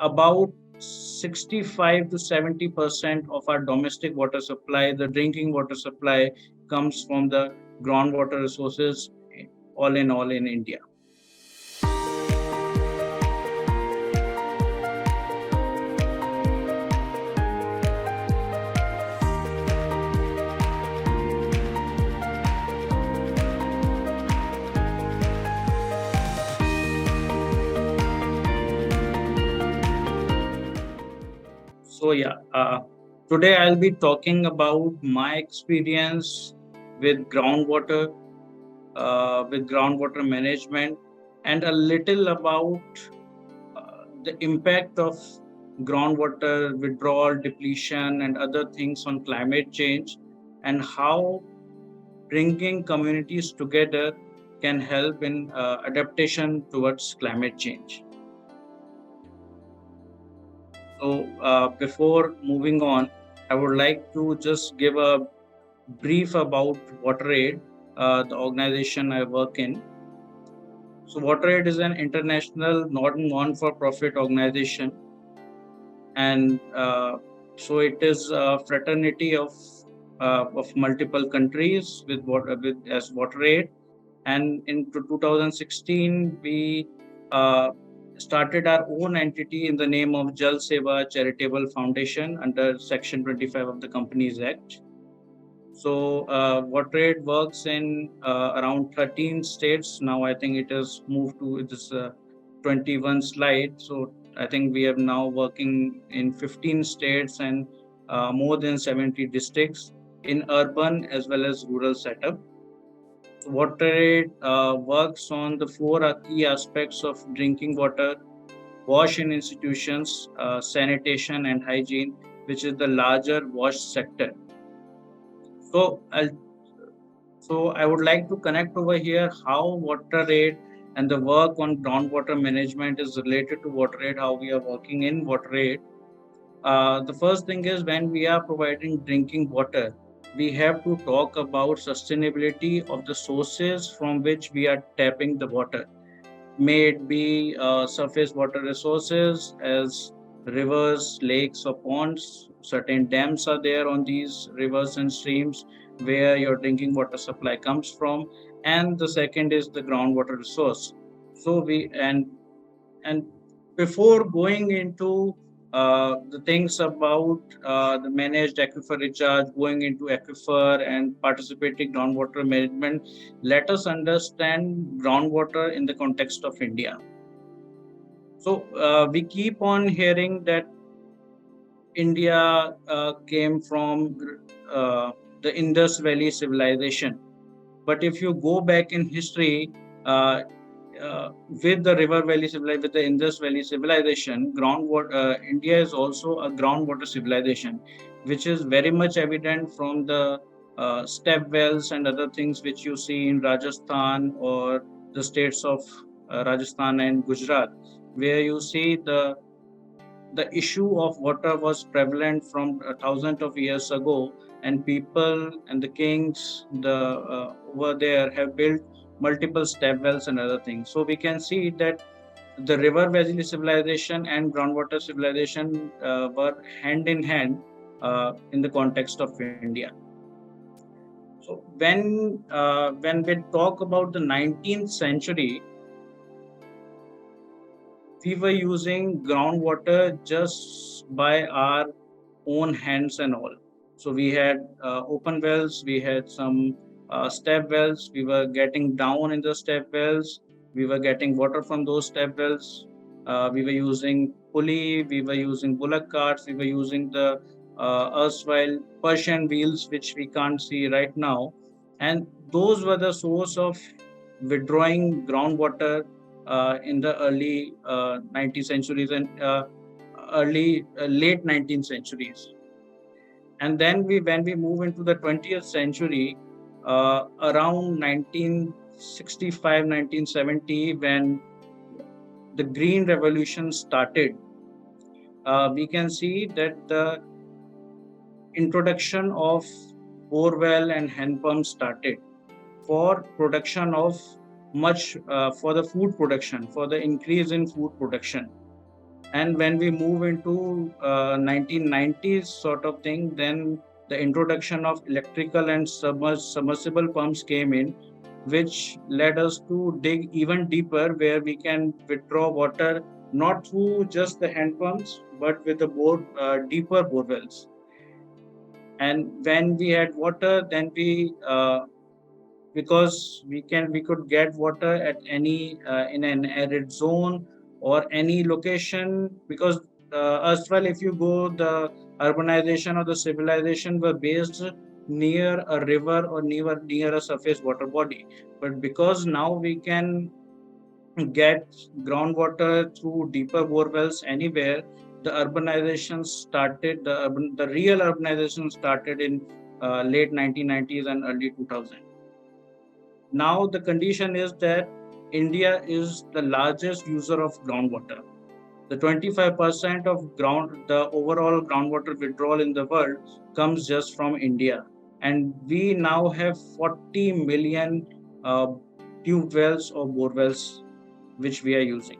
about 65 to 70% of our domestic water supply, the drinking water supply, comes from the groundwater resources, all in India. So yeah, today I'll be talking about my experience with groundwater management, and a little about the impact of groundwater withdrawal, depletion, and other things on climate change, and how bringing communities together can help in adaptation towards climate change. So, before moving on, I would like to just give a brief about WaterAid, the organization I work in. So, WaterAid is an international non-for-profit organization, and so it is a fraternity of multiple countries with as WaterAid. And in 2016, we uh, started our own entity in the name of Jal Seva Charitable Foundation under Section 25 of the Companies Act. So, WaterAid works in around 13 states. Now, I think it has moved to this 21 slide. So, I think we are now working in 15 states and more than 70 districts in urban as well as rural setup. WaterAid works on the four key aspects of drinking water: wash in institutions, sanitation, and hygiene, which is the larger wash sector. So, I would like to connect over here how WaterAid and the work on groundwater management is related to WaterAid, how we are working in WaterAid. The first thing is, when we are providing drinking water, we have to talk about sustainability of the sources from which we are tapping the water. May it be surface water resources as rivers, lakes, or ponds. Certain dams are there on these rivers and streams where your drinking water supply comes from. And the second is the groundwater resource. So and before going into the things about the managed aquifer recharge, going into aquifer and participating groundwater management, let us understand groundwater in the context of India. So we keep on hearing that India came from the Indus Valley civilization. But if you go back in history, uh, with the River Valley civilization, with the Indus Valley civilization, India is also a groundwater civilization, which is very much evident from the step wells and other things which you see in Rajasthan or the states of Rajasthan and Gujarat, where you see the issue of water was prevalent from thousands of years ago, and people and the kings over there have built multiple step wells and other things. So we can see that the river valley civilization and groundwater civilization were hand in hand in the context of India. So when we talk about the 19th century, we were using groundwater just by our own hands and all. So we had open wells, we had some step wells, we were getting down in the step wells, we were getting water from those step wells. We were using pulley, we were using bullock carts, we were using the erstwhile Persian wheels, which we can't see right now. And those were the source of withdrawing groundwater in the early 19th centuries and late 19th centuries. And then when we move into the 20th century, around 1965, 1970, when the Green Revolution started, we can see that the introduction of borewell and hand pumps started for production of much for the food production, for the increase in food production. And when we move into 1990s sort of thing, then the introduction of electrical and submersible pumps came in, which led us to dig even deeper, where we can withdraw water not through just the hand pumps, but with the deeper bore wells. And when we had water, then because we could get water at any in an arid zone or any location, because as well, if you go, the urbanization or the civilization were based near a river or near a surface water body. But because now we can get groundwater through deeper bore wells anywhere, the urbanization started, the real urbanization started in late 1990s and early 2000. Now the condition is that India is the largest user of groundwater. The 25% of the overall groundwater withdrawal in the world comes just from India. And we now have 40 million tube wells or bore wells which we are using.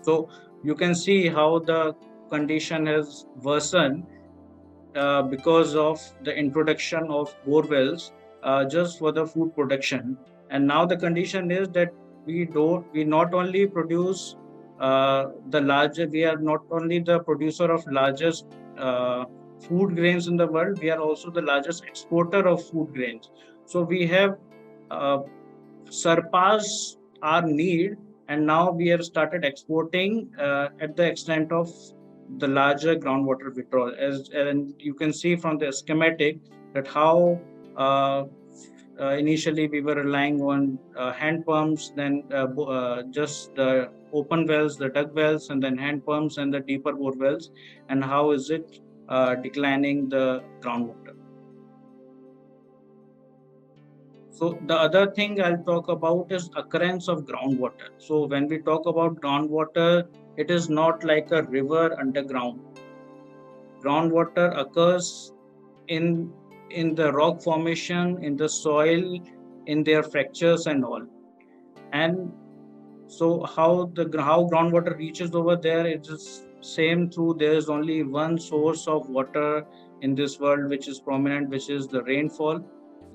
So you can see how the condition has worsened because of the introduction of bore wells just for the food production. And now the condition is that we not only produce we are not only the producer of largest food grains in the world, we are also the largest exporter of food grains. So we have uh, surpassed our need, and now we have started exporting at the extent of the larger groundwater withdrawal. And you can see from the schematic that how initially we were relying on hand pumps, then just the open wells, the dug wells, and then hand pumps and the deeper bore wells, and how is it declining the groundwater. So the other thing I'll talk about is occurrence of groundwater. So when we talk about groundwater, it is not like a river underground. Groundwater occurs in in the rock formation, in the soil, in their fractures and all. And so how groundwater reaches over there, it is same through, there is only one source of water in this world which is prominent, which is the rainfall.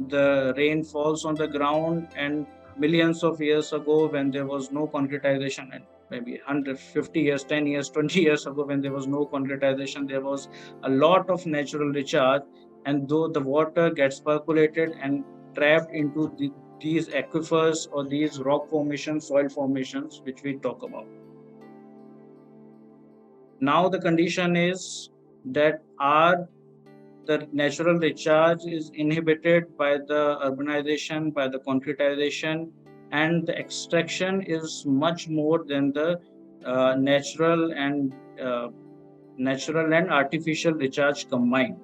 The rain falls on the ground, and millions of years ago, when there was no concretization, and maybe 150 years, 10 years, 20 years ago, when there was no concretization, there was a lot of natural recharge. And though the water gets percolated and trapped into these aquifers or these rock formations, soil formations, which we talk about. Now the condition is that the natural recharge is inhibited by the urbanization, by the concretization, and the extraction is much more than the uh, natural and uh, natural and artificial recharge combined.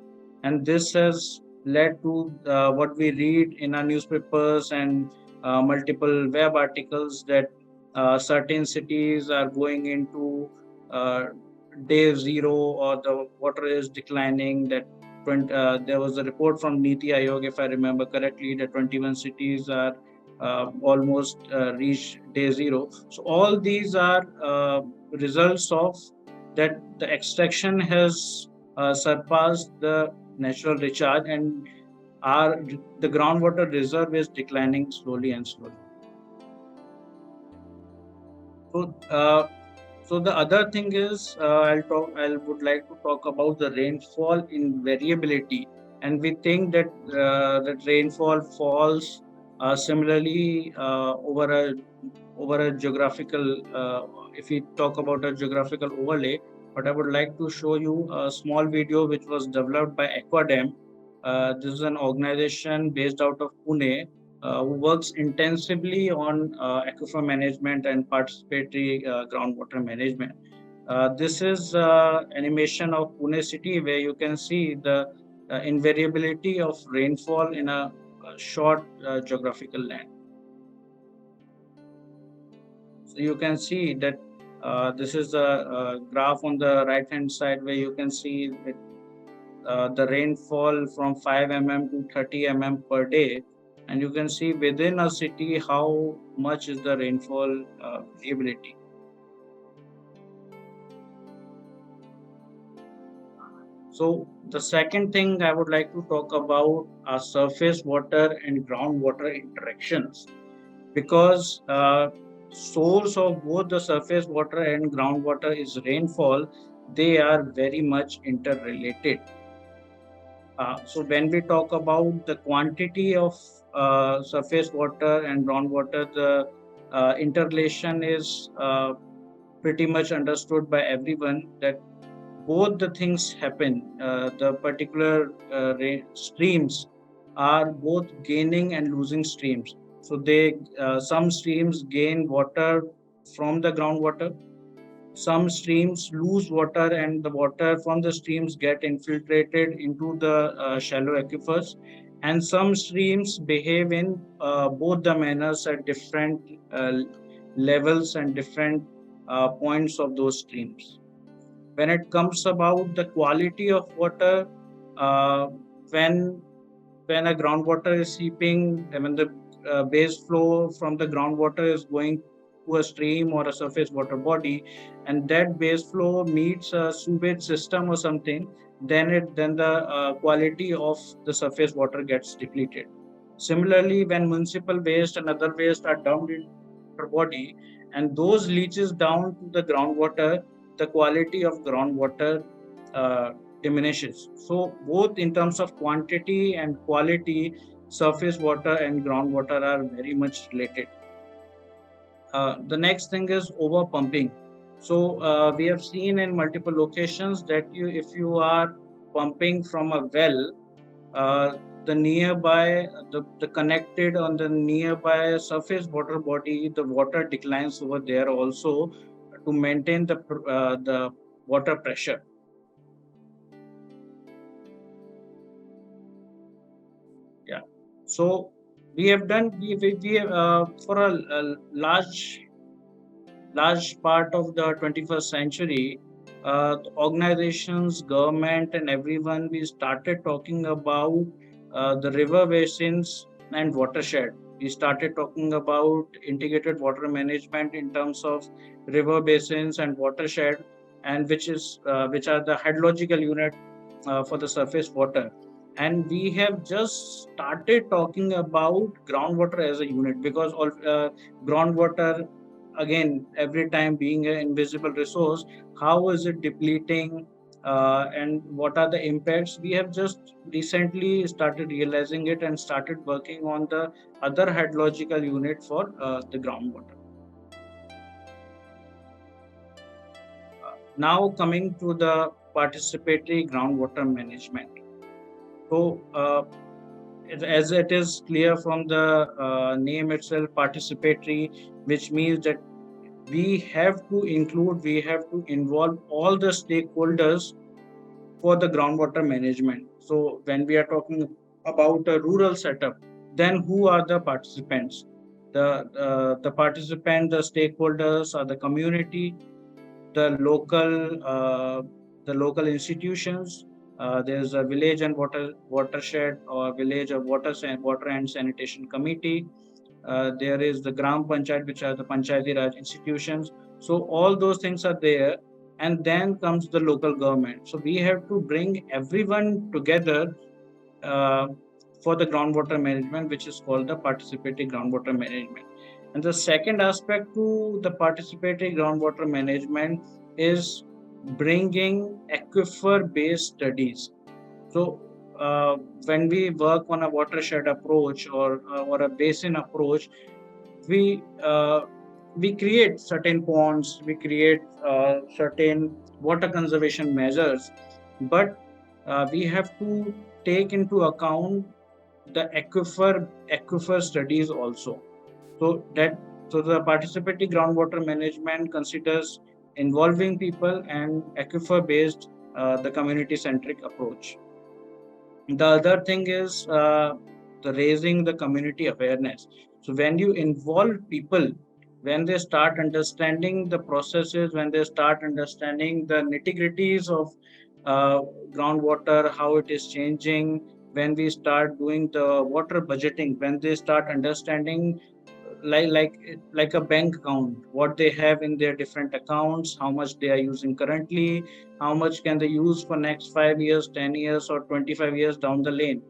And this has led to what we read in our newspapers and multiple web articles, that certain cities are going into uh, day zero, or the water is declining. There was a report from Niti Aayog, if I remember correctly, that 21 cities are almost reached day zero. So all these are results of that the extraction has surpassed the natural recharge, and the groundwater reserve is declining slowly and slowly. So, the other thing is, I would like to talk about the rainfall in variability, and we think that that rainfall falls similarly over a geographical. If we talk about a geographical overlay, but I would like to show you a small video which was developed by Aquadam. This is an organization based out of Pune who works intensively on aquifer management and participatory groundwater management. This is animation of Pune city, where you can see the invariability of rainfall in a short geographical land. So you can see that this is a graph on the right hand side, where you can see that, the rainfall from 5 mm to 30 mm per day, and you can see within a city how much is the rainfall variability. So the second thing I would like to talk about are surface water and groundwater interactions, because source of both the surface water and groundwater is rainfall. They are very much interrelated. So when we talk about the quantity of surface water and groundwater, the interrelation is pretty much understood by everyone, that both the things happen. The particular streams are both gaining and losing streams. So they some streams gain water from the groundwater, some streams lose water, and the water from the streams get infiltrated into the shallow aquifers, and some streams behave in both the manners at different uh, levels and different points of those streams. When it comes about the quality of water, uh, when when a groundwater is seeping, when the base flow from the groundwater is going to a stream or a surface water body, and that base flow meets a sewage system or something, then the quality of the surface water gets depleted. Similarly, when municipal waste and other waste are dumped into the body, and those leaches down to the groundwater, the quality of groundwater uh, diminishes. So, both in terms of quantity and quality, surface water and groundwater are very much related. The next thing is over pumping. So, we have seen in multiple locations that if you are pumping from a well, uh, the nearby the connected on the nearby surface water body, the water declines over there also to maintain the water pressure. Yeah. So we have done we for a large part of the 21st century, the organizations, government, and everyone, we started talking about the river basins and watershed. We started talking about integrated water management in terms of river basins and watershed, and which are the hydrological unit for the surface water. And we have just started talking about groundwater as a unit, because all groundwater, again, every time being an invisible resource, how is it depleting, and what are the impacts? We have just recently started realizing it and started working on the other hydrological unit for the groundwater. Now coming to the participatory groundwater management. So as it is clear from the name itself, participatory, which means that we have to involve all the stakeholders for the groundwater management. So when we are talking about a rural setup, then who are the participants? The participant, the stakeholders are the community, the local institutions. There's a village and watershed, or village of water and sanitation committee. There is the Gram Panchayat, which are the Panchayati Raj institutions. So all those things are there, and then comes the local government. So we have to bring everyone together uh, for the groundwater management, which is called the participatory groundwater management. And the second aspect to the participatory groundwater management is bringing aquifer-based studies. So uh, when we work on a watershed approach, or a basin approach, we uh, we create certain ponds, we create certain water conservation measures, but we have to take into account the aquifer studies also. So that so the participatory groundwater management considers involving people and aquifer based, the community centric approach. The other thing is the raising the community awareness. So when you involve people, when they start understanding the processes, when they start understanding the nitty gritties of uh, groundwater, how it is changing, when we start doing the water budgeting, when they start understanding like a bank account, what they have in their different accounts, how much they are using currently, how much can they use for next 5 years, 10 years, or 25 years down the lane.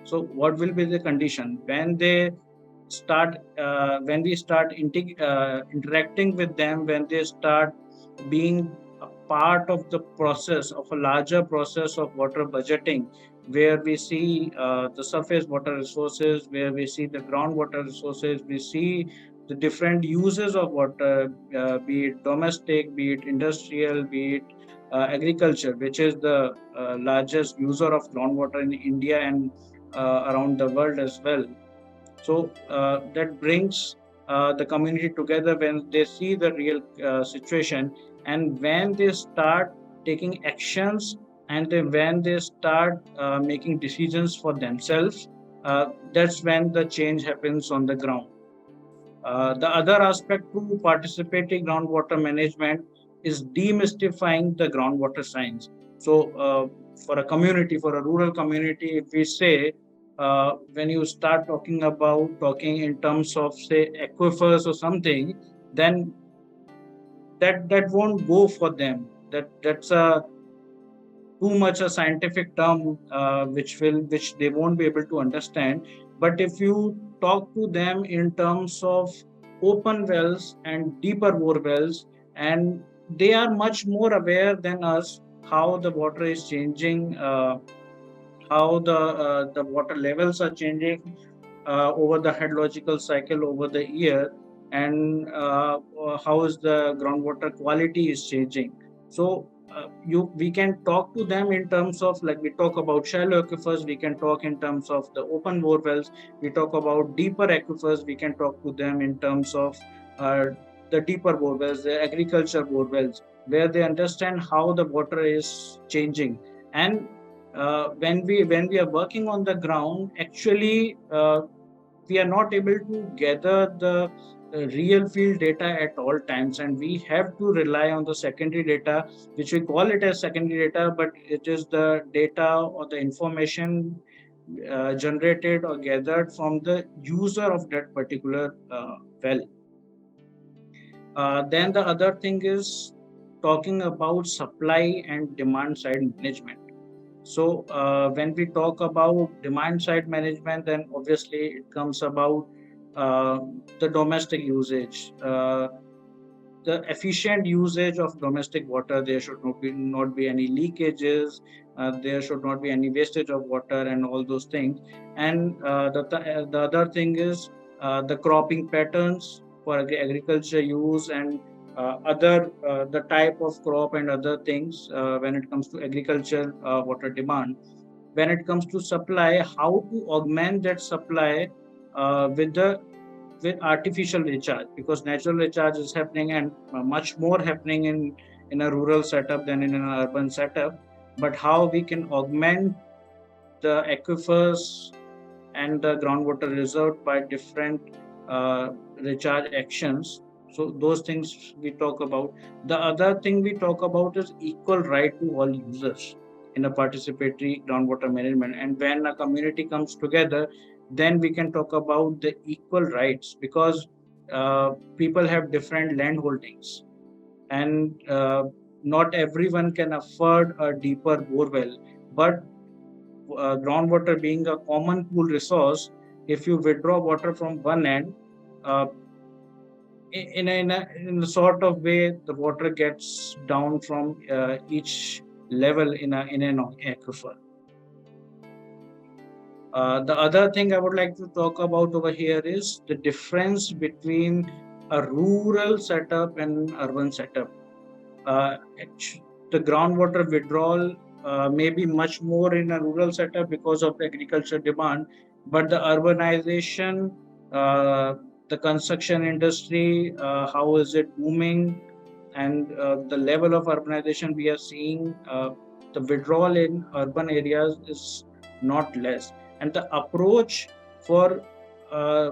So what will be the condition when they start when we start interacting with them, when they start being a part of the process of a larger process of water budgeting, where we see the surface water resources, where we see the groundwater resources, we see the different uses of water, be it domestic, be it industrial, be it agriculture, which is the largest user of groundwater in India and around the world as well. So that brings the community together when they see the real situation, and when they start taking actions, and then when they start making decisions for themselves, that's when the change happens on the ground. The other aspect to participating groundwater management is demystifying the groundwater science. So, for a community, for a rural community, if we say, when you start talking in terms of say aquifers or something, then that won't go for them. That's a too much a scientific term, which they won't be able to understand. But if you talk to them in terms of open wells and deeper bore wells, and they are much more aware than us how the water is changing, how the water levels are changing over the hydrological cycle over the year, and how is the groundwater quality is changing. So you we can talk to them in terms of, like we talk about shallow aquifers, we can talk in terms of the open bore wells, we talk about deeper aquifers, we can talk to them in terms of uh, the deeper bore wells, the agriculture bore wells, where they understand how the water is changing. And when we are working on the ground, actually we are not able to gather the real field data at all times, and we have to rely on the secondary data, which we call it as secondary data, but it is the data or the information generated or gathered from the user of that particular well. Then the other thing is talking about supply and demand side management. So when we talk about demand side management, then obviously it comes about uh, the domestic usage, the efficient usage of domestic water. There should not be any leakages. There should not be any wastage of water and all those things. And the other thing is the cropping patterns for agriculture use, and other the type of crop and other things when it comes to agriculture water demand. When it comes to supply, how to augment that supply with artificial recharge, because natural recharge is happening, and much more happening in a rural setup than in an urban setup. But how we can augment the aquifers and the groundwater reserve by different uh, recharge actions. So those things we talk about. The other thing we talk about is equal right to all users in a participatory groundwater management. And when a community comes together, then we can talk about the equal rights, because people have different land holdings, and not everyone can afford a deeper borewell. But groundwater being a common pool resource, if you withdraw water from one end, uh, in a sort of way, the water gets down from each level in an aquifer. The other thing I would like to talk about over here is the difference between a rural setup and urban setup. uh, the groundwater withdrawal may be much more in a rural setup because of the agriculture demand, but the urbanization, uh, the construction industry, how is it booming, and the level of urbanization we are seeing, the withdrawal in urban areas is not less. And the approach for uh,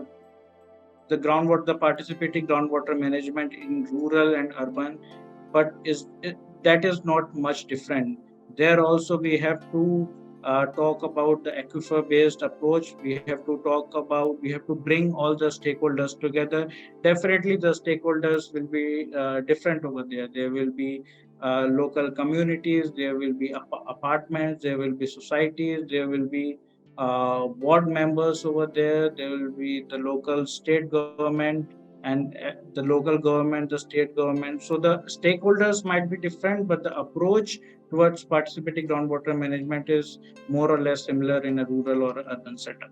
the groundwater, the participating groundwater management in rural and urban, but that is not much different. There also we have to talk about the aquifer based approach. We have to bring all the stakeholders together. Definitely the stakeholders will be different over there. There will be local communities, there will be apartments, there will be societies, there will be ward members over there, there will be the local state government, and the local government, the state government. So the stakeholders might be different, but the approach towards participating groundwater management is more or less similar in a rural or urban setup.